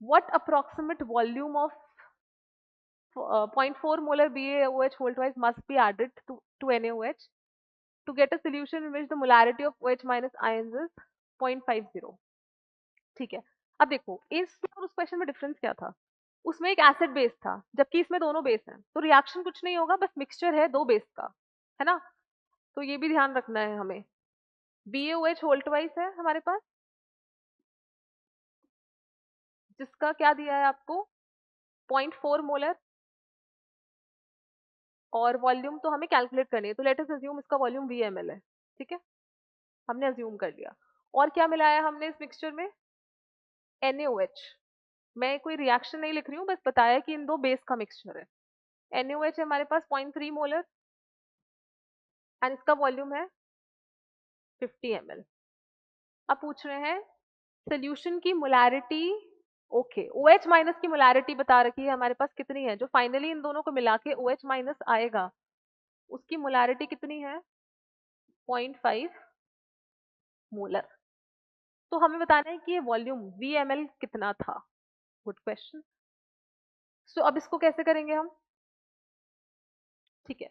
what approximate volume of 0.4 molar BaOH whole twice must be added to NaOH to get a solution in which the molarity of OH minus ions is 0.50. ठीक है, अब देखो इसमें और उस question में difference क्या था? उसमें एक एसिड बेस था, जबकि इसमें दोनों बेस हैं, तो रिएक्शन कुछ नहीं होगा, बस मिक्सचर है दो बेस का, है ना? तो ये भी ध्यान रखना है हमें। BaOH होल ट्वाइस है हमारे पास, जिसका क्या दिया है आपको? 0.4 मोलर, और वॉल्यूम तो हमें कैलकुलेट करनी है, तो लेट अस अज्यूम इसका वॉल्यूम VmL है। ठीक है, हमने अज्यूम कर लिया। और क्या मिलाया हमने इस मिक्सचर में? NaOH। मैं कोई रिएक्शन नहीं लिख रही हूँ, बस बताया कि इन दो बेस का मिक्सचर है। NaOH है हमारे पास 0.3 मोलर एंड इसका वॉल्यूम है 50 ml। अब पूछ रहे हैं सोल्यूशन की मोलैरिटी। ओके, OH माइनस की मोलैरिटी बता रखी है हमारे पास कितनी है, जो फाइनली इन दोनों को मिला के OH माइनस आएगा, उसकी मोलैरिटी कितनी है? 0.5 मोलर। तो हमें बताना है कि ये वॉल्यूम VmL कितना था। Good question. सो अब इसको कैसे करेंगे हम? ठीक है,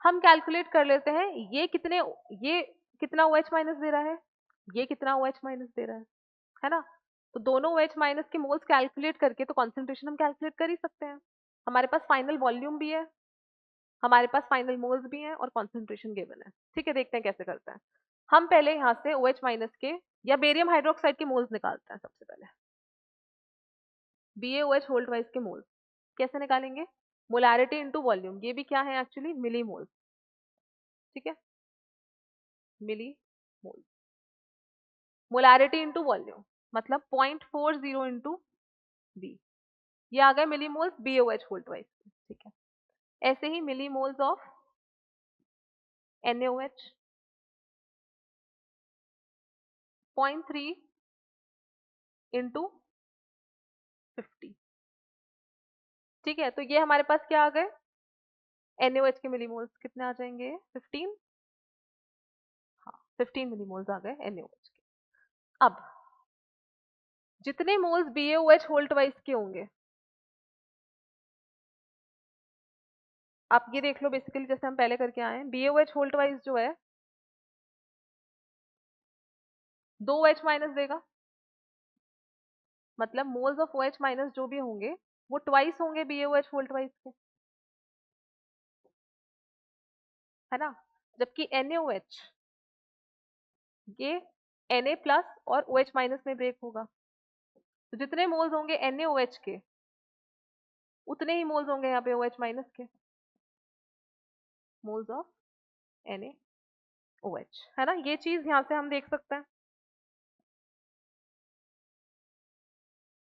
हम कैलकुलेट कर लेते हैं ये कितना OH माइनस दे रहा है, ये कितना OH माइनस दे रहा है ना? तो दोनों OH माइनस के मोल्स कैलकुलेट करके तो कॉन्सेंट्रेशन हम कैलकुलेट कर ही सकते हैं। हमारे पास फाइनल वॉल्यूम भी है, हमारे पास फाइनल मोल्स भी हैं और कॉन्सेंट्रेशन गिवन है। ठीक है, देखते हैं कैसे करते हैं। हम पहले यहाँ से OH माइनस के या बेरियम हाइड्रोक्साइड के मोल्स निकालते हैं। सबसे पहले BaOH होल ट्वाइस के मोल्स कैसे निकालेंगे? मोलैरिटी इनटू वॉल्यूम, ये भी क्या है एक्चुअली? मिली मोल्स। ठीक है, मिली मोल। मोलैरिटी इनटू वॉल्यूम मतलब 0.40 इंटू बी, ये आ गए मिली मोल्स BaOH होल ट्वाइस। ठीक है, ऐसे ही मिली मोल्स ऑफ NaOH 0.3 इंटू 50। ठीक है, तो ये हमारे पास क्या आ गए? NaOH के मिलीमोल्स कितने आ जाएंगे? 15। हाँ, 15 मिलीमोल्स आ गए NaOH के। अब जितने मोल्स BaOH होल ट्वाइस के होंगे, आप ये देख लो, बेसिकली जैसे हम पहले करके आए हैं, BaOH होल ट्वाइस जो है 2 OH माइनस देगा, मतलब मोल्स ऑफ OH माइनस जो भी होंगे वो ट्वाइस होंगे BaOH होल ट्वाइस के, है ना? जबकि NaOH ये Na प्लस और OH माइनस में ब्रेक होगा, तो जितने मोल्स होंगे NaOH के उतने ही मोल्स होंगे यहाँ पे OH माइनस के, मोल्स ऑफ NaOH, है ना? ये चीज यहाँ से हम देख सकते हैं।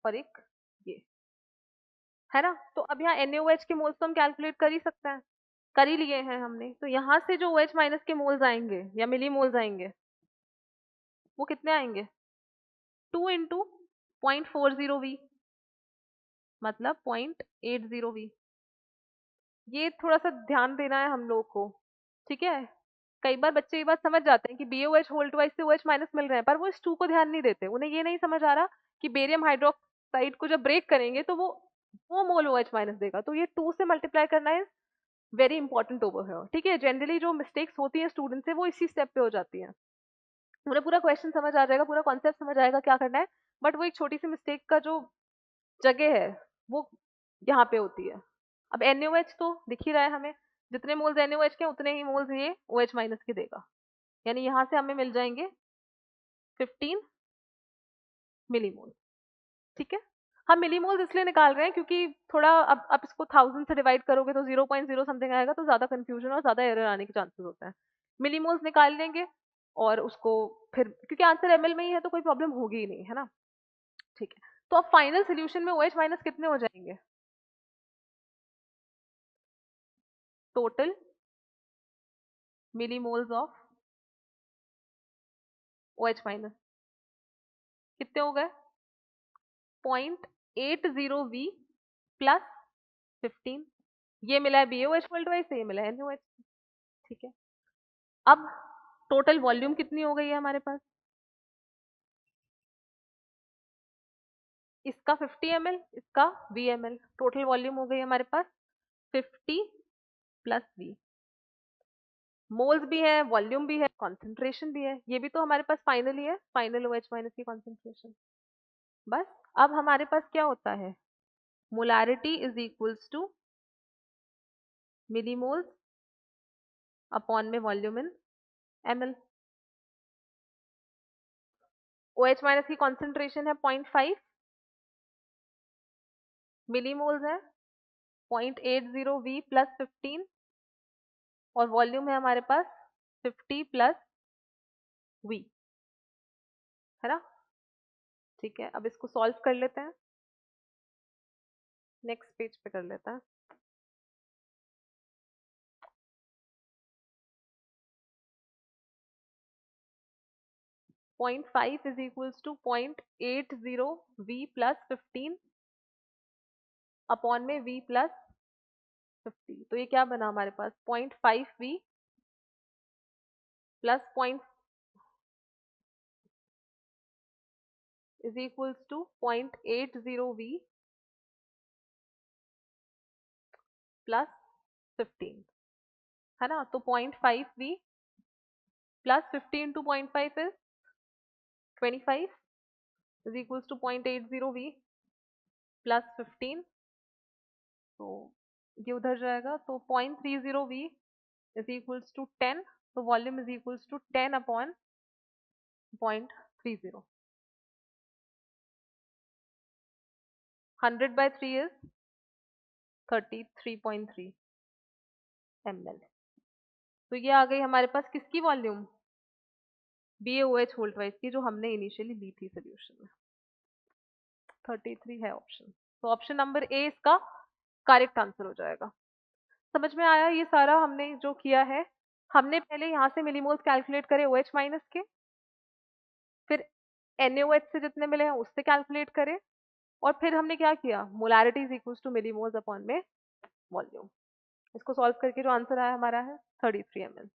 और एक ये, है ना? तो अब यहाँ NaOH के मोल्स तो हम कैलकुलेट कर ही सकते हैं, कर ही लिए हैं हमने। तो यहाँ से जो OH माइनस के मोल्स आएंगे या मिली मोल्स आएंगे वो कितने आएंगे? 2 इंटू 0.40V मतलब 0.80V। ये थोड़ा सा ध्यान देना है हम लोग को। ठीक है, कई बार बच्चे ये बात समझ जाते हैं कि BaOH होल ट्वाइस से OH माइनस मिल रहे हैं, पर वो इस 2 को ध्यान नहीं देते। उन्हें ये नहीं समझ आ रहा कि बेरियम हाइड्रोक्साइड को जब ब्रेक करेंगे तो वो मोल OH माइनस देगा, तो ये 2 से मल्टीप्लाई करना है वेरी इंपॉर्टेंट ओवर हियर। ठीक है, जनरली जो मिस्टेक्स होती है स्टूडेंट से वो इसी स्टेप पे हो जाती है। उन्हें पूरा क्वेश्चन समझ आ जाएगा, पूरा कॉन्सेप्ट समझ आएगा क्या करना है, बट वो एक छोटी सी मिस्टेक का जो जगह है वो यहाँ पे होती है। अब NaOH तो दिख ही रहा है हमें, जितने मोल्स NaOH के उतने ही मोल्स ये OH माइनस के देगा, यानी यहाँ से हमें मिल जाएंगे 15 मिलीमोल। ठीक है, हम मिलीमोल इसलिए निकाल रहे हैं क्योंकि थोड़ा अब आप इसको 1000 से डिवाइड करोगे तो 0.0 समथिंग आएगा, तो ज्यादा कंफ्यूजन और ज्यादा एरर आने के चांसेस होते हैं। मिलीमोल्स निकाल लेंगे और उसको फिर, क्योंकि आंसर ml में ही है तो कोई प्रॉब्लम होगी ही नहीं, है ना? ठीक है, तो अब फाइनल सोल्यूशन में OH माइनस कितने हो जाएंगे? Total millimoles of OH minus कितने हो गए? 0.80V प्लस 15, ये मिला है BaOH होल ट्वाइस से, ये मिला है NaOH। ठीक है, अब टोटल वॉल्यूम कितनी हो गई है हमारे पास? इसका 50 ml, इसका VmL, टोटल वॉल्यूम हो गई हमारे पास 50 प्लस V। मोल्स भी है, वॉल्यूम भी है, कॉन्सेंट्रेशन भी है, ये भी तो हमारे पास फाइनल ही है, फाइनल OH माइनस की कॉन्सेंट्रेशन। बस अब हमारे पास क्या होता है, molarity is equals to millimoles upon में volume in ml। OH minus की कॉन्सेंट्रेशन है 0.5, मिलीमोल्स है 0.80 V प्लस 15, और वॉल्यूम है हमारे पास 50 प्लस V, है ना। ठीक है, अब इसको सॉल्व कर लेते हैं, नेक्स्ट पेज पे कर लेते हैं। Point 5 is equals to 0.80 V plus 15 upon में V प्लस 50, तो ये क्या बना हमारे पास 0.5 V plus point is equals to 0.80 V plus 15, है ना। तो 0.5 V plus 15 to 0.5 is 25 is equals to 0.80 V plus 15, तो ये उधर जाएगा, तो 0.30 V इज इक्वल्स टू 10, तो volume is equals to 10 upon 0.30, 100/3 is 33.3 ml। तो ये आ गई हमारे पास किसकी वॉल्यूम, BaOH वोल्टवाइज की, जो हमने इनिशियली ली थी सोल्यूशन में। 33 है ऑप्शन, तो ऑप्शन नंबर ए इसका करेक्ट आंसर हो जाएगा। समझ में आया ये सारा हमने जो किया है, हमने पहले यहाँ से मिलीमोल्स कैलकुलेट करे OH माइनस के, फिर NaOH से जितने मिले हैं उससे कैलकुलेट करे, और फिर हमने क्या किया, molarity is equals to millimoles upon में वॉल्यूम। इसको सॉल्व करके जो आंसर आया हमारा है 33 ml।